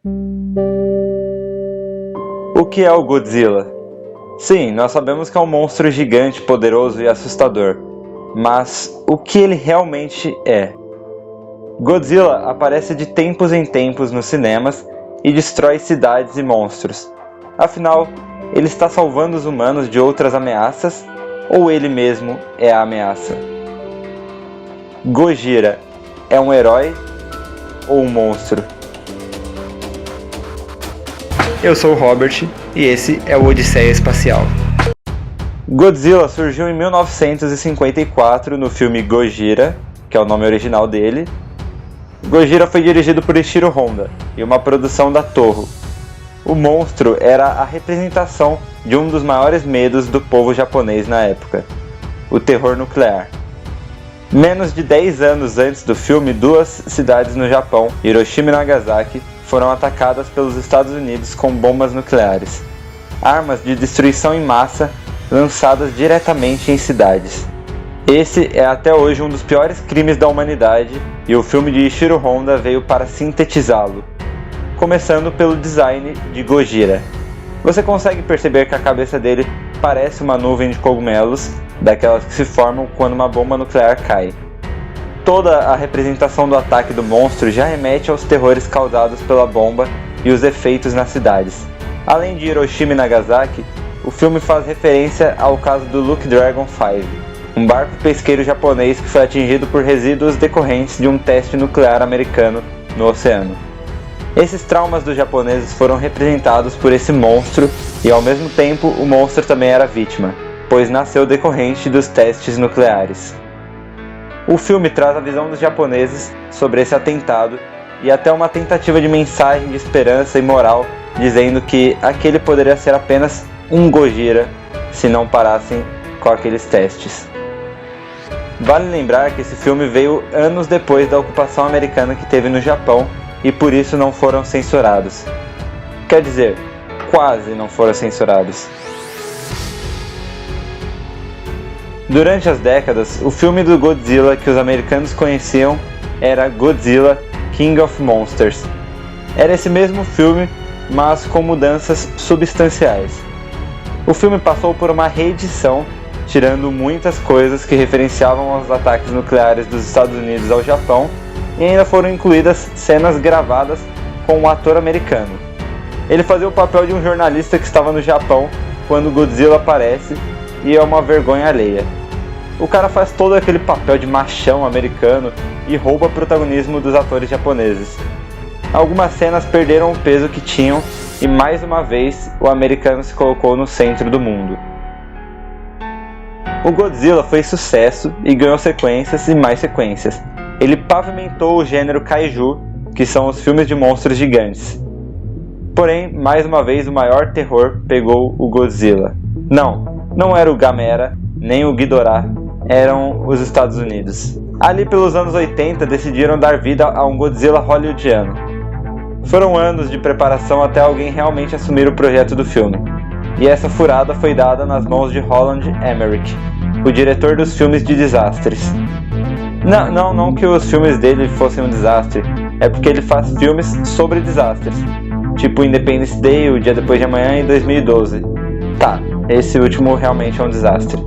O que é o Godzilla? Sim, nós sabemos que é um monstro gigante, poderoso e assustador, mas o que ele realmente é? Godzilla aparece de tempos em tempos nos cinemas e destrói cidades e monstros. Afinal, ele está salvando os humanos de outras ameaças ou ele mesmo é a ameaça? Gojira é um herói ou um monstro? Eu sou o Robert e esse é o Odisseia Espacial. Godzilla surgiu em 1954 no filme Gojira, que é o nome original dele. Gojira foi dirigido por Ishiro Honda e uma produção da Toho. O monstro era a representação de um dos maiores medos do povo japonês na época, o terror nuclear. Menos de 10 anos antes do filme, duas cidades no Japão, Hiroshima e Nagasaki, foram atacadas pelos Estados Unidos com bombas nucleares, armas de destruição em massa lançadas diretamente em cidades. Esse é até hoje um dos piores crimes da humanidade e o filme de Ishiro Honda veio para sintetizá-lo, começando pelo design de Gojira. Você consegue perceber que a cabeça dele parece uma nuvem de cogumelos, daquelas que se formam quando uma bomba nuclear cai. Toda a representação do ataque do monstro já remete aos terrores causados pela bomba e os efeitos nas cidades. Além de Hiroshima e Nagasaki, o filme faz referência ao caso do Luke Dragon 5, um barco pesqueiro japonês que foi atingido por resíduos decorrentes de um teste nuclear americano no oceano. Esses traumas dos japoneses foram representados por esse monstro e, ao mesmo tempo, o monstro também era vítima, pois nasceu decorrente dos testes nucleares. O filme traz a visão dos japoneses sobre esse atentado e até uma tentativa de mensagem de esperança e moral, dizendo que aquele poderia ser apenas um Gojira se não parassem com aqueles testes. Vale lembrar que esse filme veio anos depois da ocupação americana que teve no Japão e por isso não foram censurados. Quer dizer, quase não foram censurados. Durante as décadas, o filme do Godzilla que os americanos conheciam era Godzilla King of Monsters. Era esse mesmo filme, mas com mudanças substanciais. O filme passou por uma reedição, tirando muitas coisas que referenciavam aos ataques nucleares dos Estados Unidos ao Japão, e ainda foram incluídas cenas gravadas com um ator americano. Ele fazia o papel de um jornalista que estava no Japão quando Godzilla aparece, e é uma vergonha alheia. O cara faz todo aquele papel de machão americano e rouba o protagonismo dos atores japoneses. Algumas cenas perderam o peso que tinham e mais uma vez o americano se colocou no centro do mundo. O Godzilla foi sucesso e ganhou sequências e mais sequências. Ele pavimentou o gênero kaiju, que são os filmes de monstros gigantes. Porém, mais uma vez o maior terror pegou o Godzilla. Não era o Gamera, nem o Ghidorah, eram os Estados Unidos. Ali pelos anos 80 decidiram dar vida a um Godzilla hollywoodiano. Foram anos de preparação até alguém realmente assumir o projeto do filme. E essa furada foi dada nas mãos de Roland Emmerich, o diretor dos filmes de desastres. Não que os filmes dele fossem um desastre, é porque ele faz filmes sobre desastres, tipo Independence Day, O Dia Depois de Amanhã e 2012. Tá, esse último realmente é um desastre.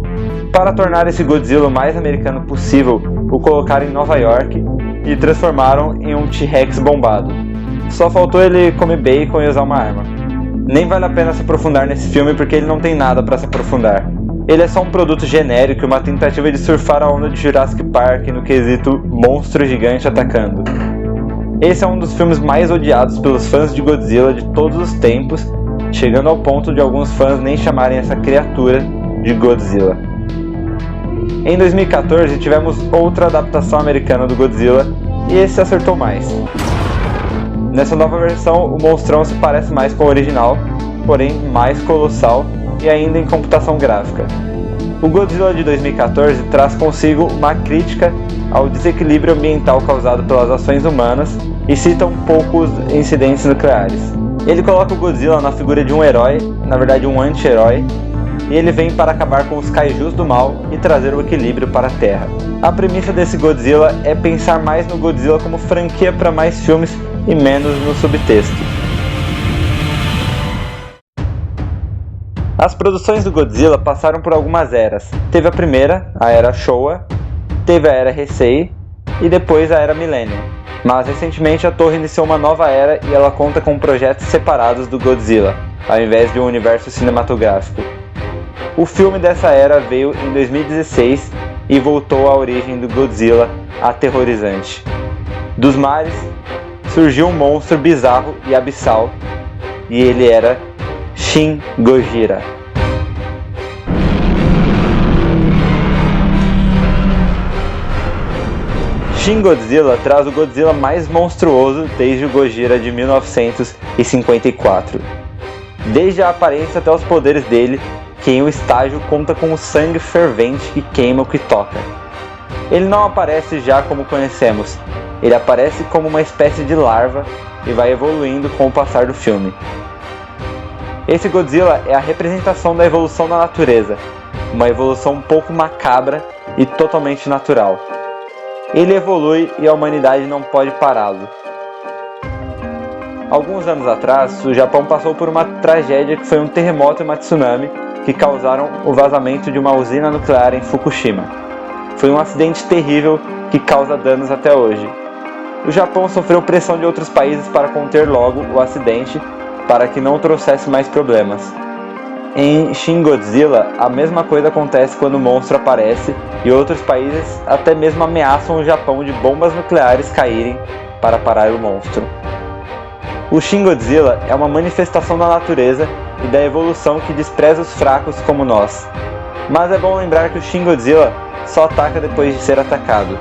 Para tornar esse Godzilla o mais americano possível, o colocaram em Nova York e transformaram em um T-Rex bombado. Só faltou ele comer bacon e usar uma arma. Nem vale a pena se aprofundar nesse filme porque ele não tem nada para se aprofundar. Ele é só um produto genérico e uma tentativa de surfar a onda de Jurassic Park no quesito monstro gigante atacando. Esse é um dos filmes mais odiados pelos fãs de Godzilla de todos os tempos, chegando ao ponto de alguns fãs nem chamarem essa criatura de Godzilla. Em 2014 tivemos outra adaptação americana do Godzilla e esse acertou mais. Nessa nova versão, o monstrão se parece mais com o original, porém mais colossal e ainda em computação gráfica. O Godzilla de 2014 traz consigo uma crítica ao desequilíbrio ambiental causado pelas ações humanas e cita um pouco os incidentes nucleares. Ele coloca o Godzilla na figura de um herói, na verdade um anti-herói, e ele vem para acabar com os kaijus do mal e trazer o equilíbrio para a Terra. A premissa desse Godzilla é pensar mais no Godzilla como franquia para mais filmes e menos no subtexto. As produções do Godzilla passaram por algumas eras. Teve a primeira, a Era Showa, teve a Era Heisei e depois a Era Millennium. Mas recentemente a torre iniciou uma nova era e ela conta com projetos separados do Godzilla, ao invés de um universo cinematográfico. O filme dessa era veio em 2016 e voltou à origem do Godzilla aterrorizante. Dos mares surgiu um monstro bizarro e abissal, e ele era Shin Gojira. Shin Godzilla traz o Godzilla mais monstruoso desde o Gojira de 1954. Desde a aparência até os poderes dele, que em um estágio conta com o sangue fervente que queima o que toca. Ele não aparece já como conhecemos, ele aparece como uma espécie de larva e vai evoluindo com o passar do filme. Esse Godzilla é a representação da evolução da natureza, uma evolução um pouco macabra e totalmente natural. Ele evolui e a humanidade não pode pará-lo. Alguns anos atrás, o Japão passou por uma tragédia que foi um terremoto e uma tsunami que causaram o vazamento de uma usina nuclear em Fukushima. Foi um acidente terrível que causa danos até hoje. O Japão sofreu pressão de outros países para conter logo o acidente, para que não trouxesse mais problemas. Em Shin Godzilla, a mesma coisa acontece quando o monstro aparece e outros países até mesmo ameaçam o Japão de bombas nucleares caírem para parar o monstro. O Shin Godzilla é uma manifestação da natureza e da evolução que despreza os fracos como nós. Mas é bom lembrar que o Shin Godzilla só ataca depois de ser atacado.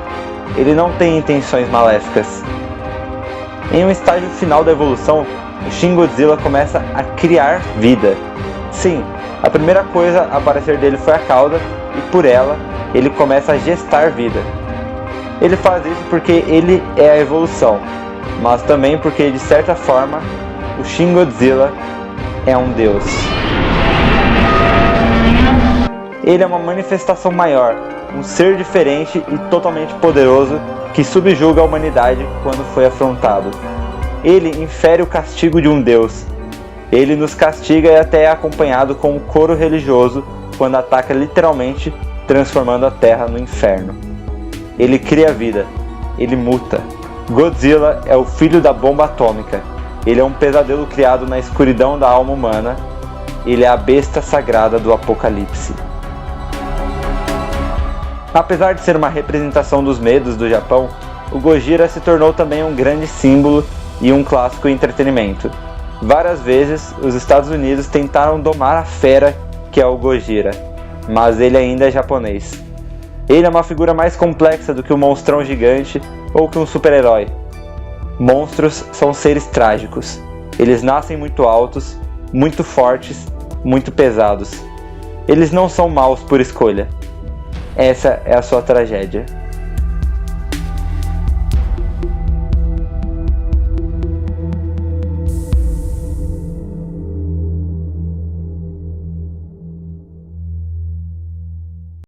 Ele não tem intenções maléficas. Em um estágio final da evolução, o Shin Godzilla começa a criar vida. Sim, a primeira coisa a aparecer dele foi a cauda, e por ela, ele começa a gestar vida. Ele faz isso porque ele é a evolução, mas também porque, de certa forma, o Shin Godzilla é um deus. Ele é uma manifestação maior, um ser diferente e totalmente poderoso que subjuga a humanidade quando foi afrontado. Ele infere o castigo de um deus. Ele nos castiga e até é acompanhado com um coro religioso quando ataca literalmente, transformando a Terra no inferno. Ele cria vida. Ele muta. Godzilla é o filho da bomba atômica. Ele é um pesadelo criado na escuridão da alma humana. Ele é a besta sagrada do apocalipse. Apesar de ser uma representação dos medos do Japão, o Gojira se tornou também um grande símbolo e um clássico entretenimento. Várias vezes, os Estados Unidos tentaram domar a fera que é o Gojira, mas ele ainda é japonês. Ele é uma figura mais complexa do que um monstrão gigante ou que um super-herói. Monstros são seres trágicos. Eles nascem muito altos, muito fortes, muito pesados. Eles não são maus por escolha. Essa é a sua tragédia.